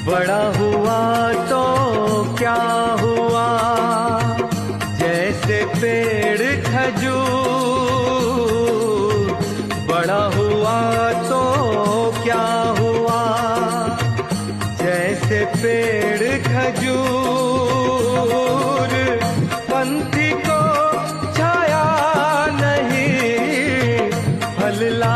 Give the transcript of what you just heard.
बड़ा हुआ तो क्या हुआ, जैसे पेड़ खजूर। बड़ा हुआ तो क्या हुआ, जैसे पेड़ खजूर। पंथी को छाया नहीं, फल ला